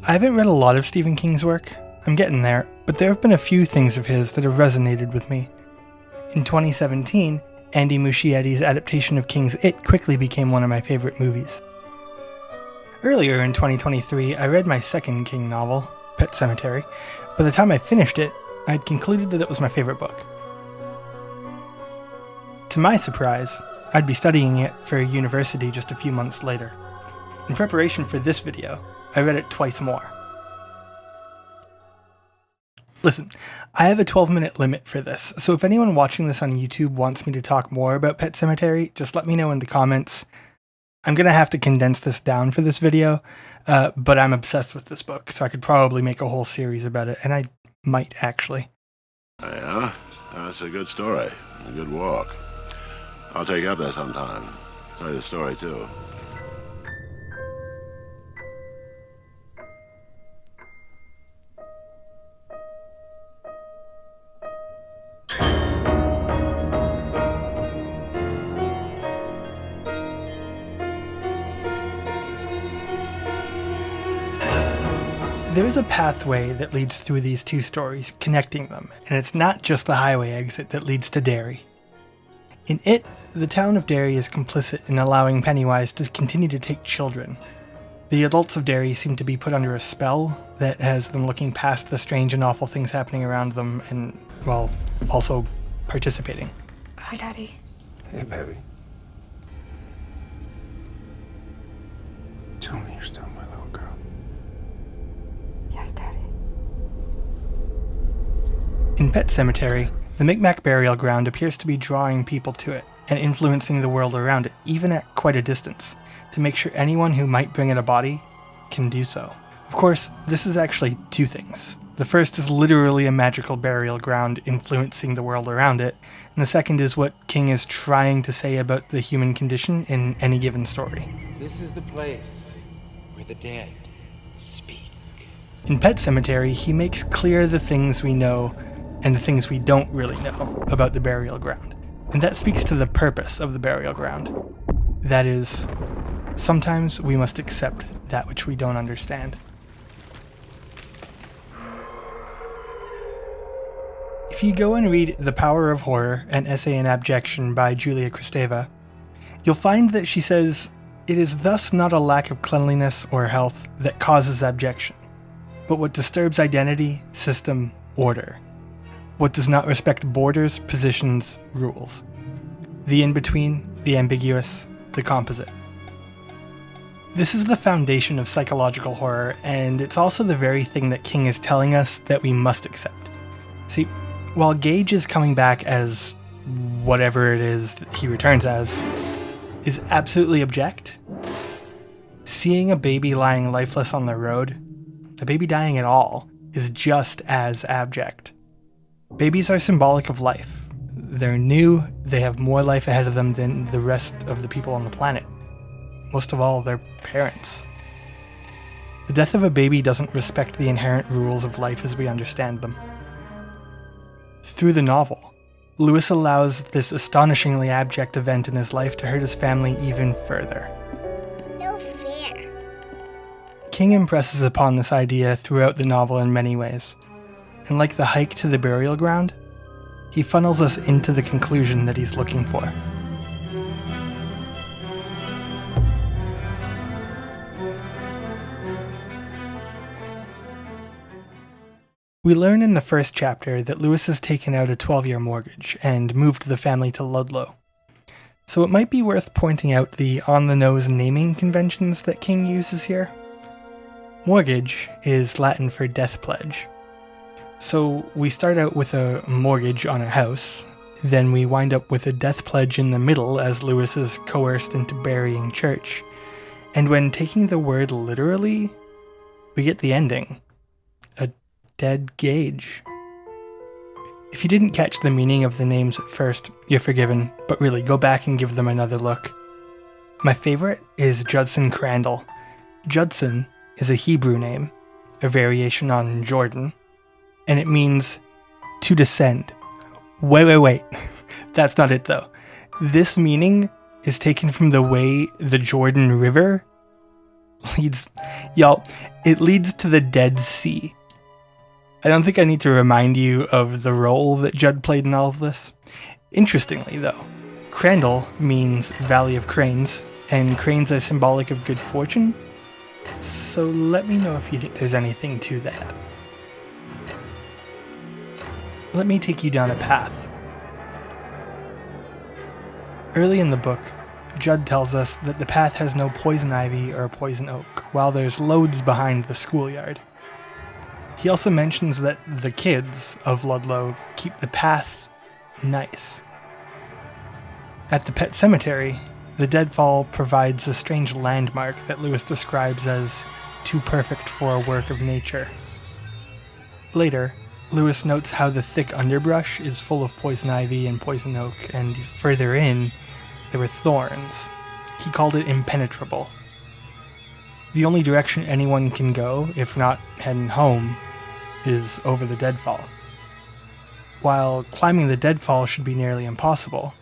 I haven't read a lot of Stephen King's work. I'm getting there, but there have been a few things of his that have resonated with me. In 2017, Andy Muschietti's adaptation of King's It quickly became one of my favorite movies. Earlier in 2023, I read my second King novel, Pet Sematary. By the time I finished it, I had concluded that it was my favorite book. To my surprise, I'd be studying it for university just a few months later. In preparation for this video, I read it twice more. Listen, I have a 12-minute limit for this, so if anyone watching this on YouTube wants me to talk more about Pet Sematary, just let me know in the comments. I'm gonna have to condense this down for this video, but I'm obsessed with this book, so I could probably make a whole series about it, and I might actually. Yeah, that's a good story, a good walk. I'll take you up there sometime. Tell you the story, too. There is a pathway that leads through these two stories, connecting them, and it's not just the highway exit that leads to Derry. In It, the town of Derry is complicit in allowing Pennywise to continue to take children. The adults of Derry seem to be put under a spell that has them looking past the strange and awful things happening around them and, well, also participating. Hi, Daddy. Hey, baby. Tell me you're still my little girl. Yes, Daddy. In Pet Sematary, the Micmac burial ground appears to be drawing people to it and influencing the world around it, even at quite a distance, to make sure anyone who might bring in a body can do so. Of course, this is actually two things. The first is literally a magical burial ground influencing the world around it, and the second is what King is trying to say about the human condition in any given story. This is the place where the dead speak. In Pet Sematary, he makes clear the things we know and the things we don't really know about the burial ground. And that speaks to the purpose of the burial ground. That is, sometimes we must accept that which we don't understand. If you go and read The Power of Horror, an essay in abjection by Julia Kristeva, you'll find that she says, "It is thus not a lack of cleanliness or health that causes abjection, but what disturbs identity, system, order. What does not respect borders, positions, rules. The in-between, the ambiguous, the composite." This is the foundation of psychological horror, and it's also the very thing that King is telling us that we must accept. See, while Gage is coming back as whatever it is that he returns as, is absolutely abject, seeing a baby lying lifeless on the road, a baby dying at all, is just as abject. Babies are symbolic of life. They're new, they have more life ahead of them than the rest of the people on the planet. Most of all, their parents. The death of a baby doesn't respect the inherent rules of life as we understand them. Through the novel, Lewis allows this astonishingly abject event in his life to hurt his family even further. No fair. King impresses upon this idea throughout the novel in many ways, and like the hike to the burial ground, he funnels us into the conclusion that he's looking for. We learn in the first chapter that Lewis has taken out a 12-year mortgage and moved the family to Ludlow. So it might be worth pointing out the on-the-nose naming conventions that King uses here. Mortgage is Latin for death pledge. So we start out with a mortgage on a house, then we wind up with a death pledge in the middle as Lewis is coerced into burying Church. And when taking the word literally, we get the ending. A dead Gage. If you didn't catch the meaning of the names at first, you're forgiven, but really, go back and give them another look. My favorite is Judson Crandall. Judson is a Hebrew name, a variation on Jordan, and it means to descend. Wait. That's not it though. This meaning is taken from the way the Jordan River leads, y'all, it leads to the Dead Sea. I don't think I need to remind you of the role that Judd played in all of this. Interestingly, though, Crandall means Valley of Cranes, and cranes are symbolic of good fortune. So let me know if you think there's anything to that. Let me take you down a path. Early in the book, Judd tells us that the path has no poison ivy or poison oak, while there's loads behind the schoolyard. He also mentions that the kids of Ludlow keep the path nice. At the pet cemetery, the deadfall provides a strange landmark that Lewis describes as too perfect for a work of nature. Later, Lewis notes how the thick underbrush is full of poison ivy and poison oak, and further in, there were thorns. He called it impenetrable. The only direction anyone can go, if not heading home, is over the deadfall. While climbing the deadfall should be nearly impossible,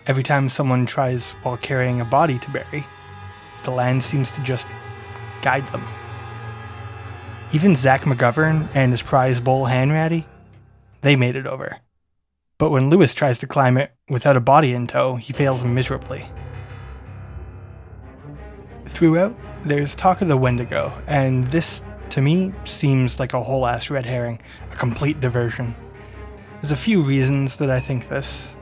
every time someone tries while carrying a body to bury, the land seems to just guide them. Even Zach McGovern and his prize bull Hanratty, they made it over. But when Lewis tries to climb it without a body in tow, he fails miserably. Throughout, there's talk of the Wendigo, and this, to me, seems like a whole-ass red herring, a complete diversion. There's a few reasons that I think this.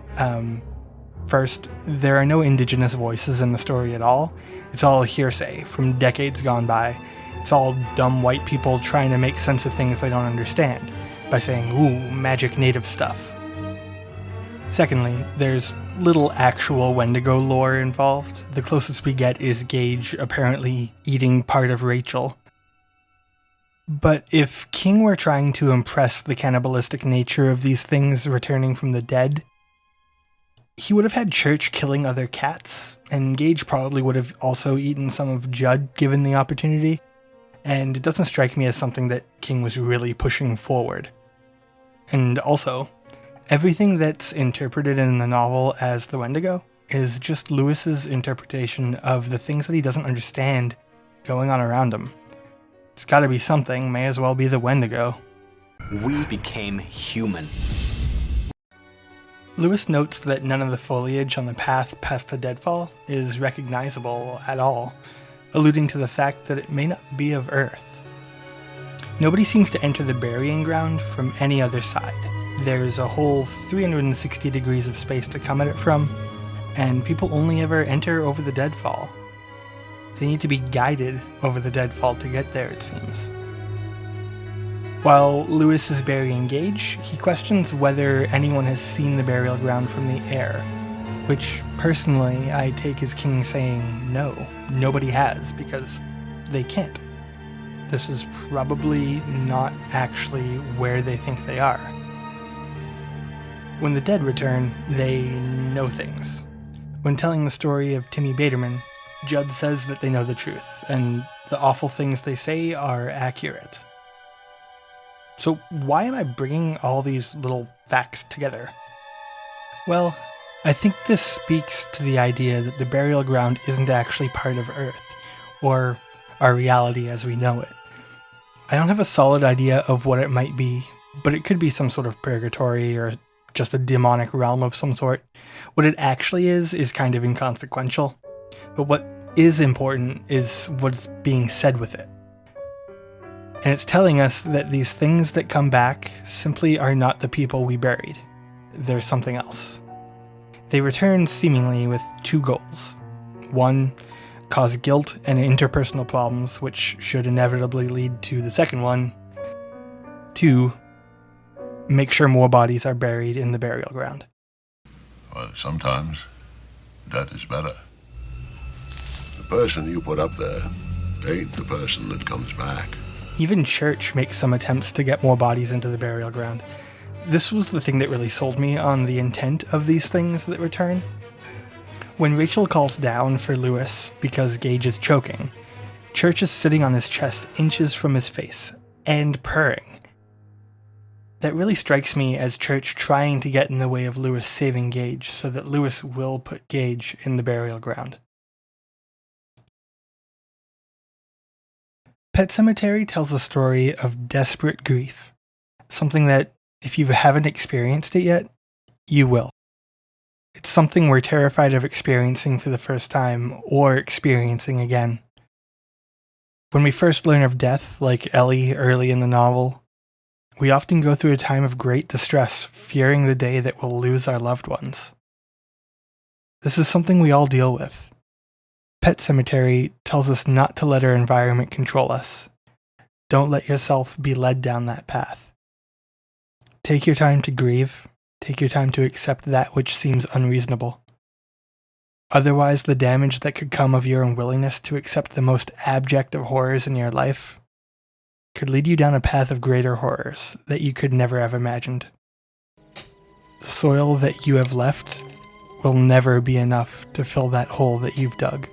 First, there are no indigenous voices in the story at all. It's all hearsay from decades gone by. It's all dumb white people trying to make sense of things they don't understand by saying, ooh, magic native stuff. Secondly, there's little actual Wendigo lore involved. The closest we get is Gage apparently eating part of Rachel. But if King were trying to impress the cannibalistic nature of these things returning from the dead, he would have had Church killing other cats, and Gage probably would have also eaten some of Judd given the opportunity, and it doesn't strike me as something that King was really pushing forward. And also, everything that's interpreted in the novel as the Wendigo is just Lewis's interpretation of the things that he doesn't understand going on around him. It's gotta be something, may as well be the Wendigo. We became human. Lewis notes that none of the foliage on the path past the deadfall is recognizable at all, alluding to the fact that it may not be of Earth. Nobody seems to enter the burying ground from any other side. There's a whole 360 degrees of space to come at it from, and people only ever enter over the deadfall. They need to be guided over the deadfall to get there, it seems. While Lewis is burying Gage, he questions whether anyone has seen the burial ground from the air, which personally I take as King saying no, nobody has, because they can't. This is probably not actually where they think they are. When the dead return, they know things. When telling the story of Timmy Baderman, Judd says that they know the truth, and the awful things they say are accurate. So why am I bringing all these little facts together? Well, I think this speaks to the idea that the burial ground isn't actually part of Earth, or our reality as we know it. I don't have a solid idea of what it might be, but it could be some sort of purgatory or just a demonic realm of some sort. What it actually is kind of inconsequential, but what is important is what's being said with it. And it's telling us that these things that come back simply are not the people we buried. They're something else. They return seemingly with two goals. One, cause guilt and interpersonal problems, which should inevitably lead to the second one. Two, make sure more bodies are buried in the burial ground. Well, sometimes that is better. The person you put up there ain't the person that comes back. Even Church makes some attempts to get more bodies into the burial ground. This was the thing that really sold me on the intent of these things that return. When Rachel calls down for Lewis because Gage is choking, Church is sitting on his chest inches from his face and purring. That really strikes me as Church trying to get in the way of Lewis saving Gage so that Lewis will put Gage in the burial ground. Pet Sematary tells a story of desperate grief, something that, if you haven't experienced it yet, you will. It's something we're terrified of experiencing for the first time, or experiencing again. When we first learn of death, like Ellie early in the novel, we often go through a time of great distress, fearing the day that we'll lose our loved ones. This is something we all deal with. Pet Sematary tells us not to let our environment control us. Don't let yourself be led down that path. Take your time to grieve. Take your time to accept that which seems unreasonable. Otherwise, the damage that could come of your unwillingness to accept the most abject of horrors in your life could lead you down a path of greater horrors that you could never have imagined. The soil that you have left will never be enough to fill that hole that you've dug.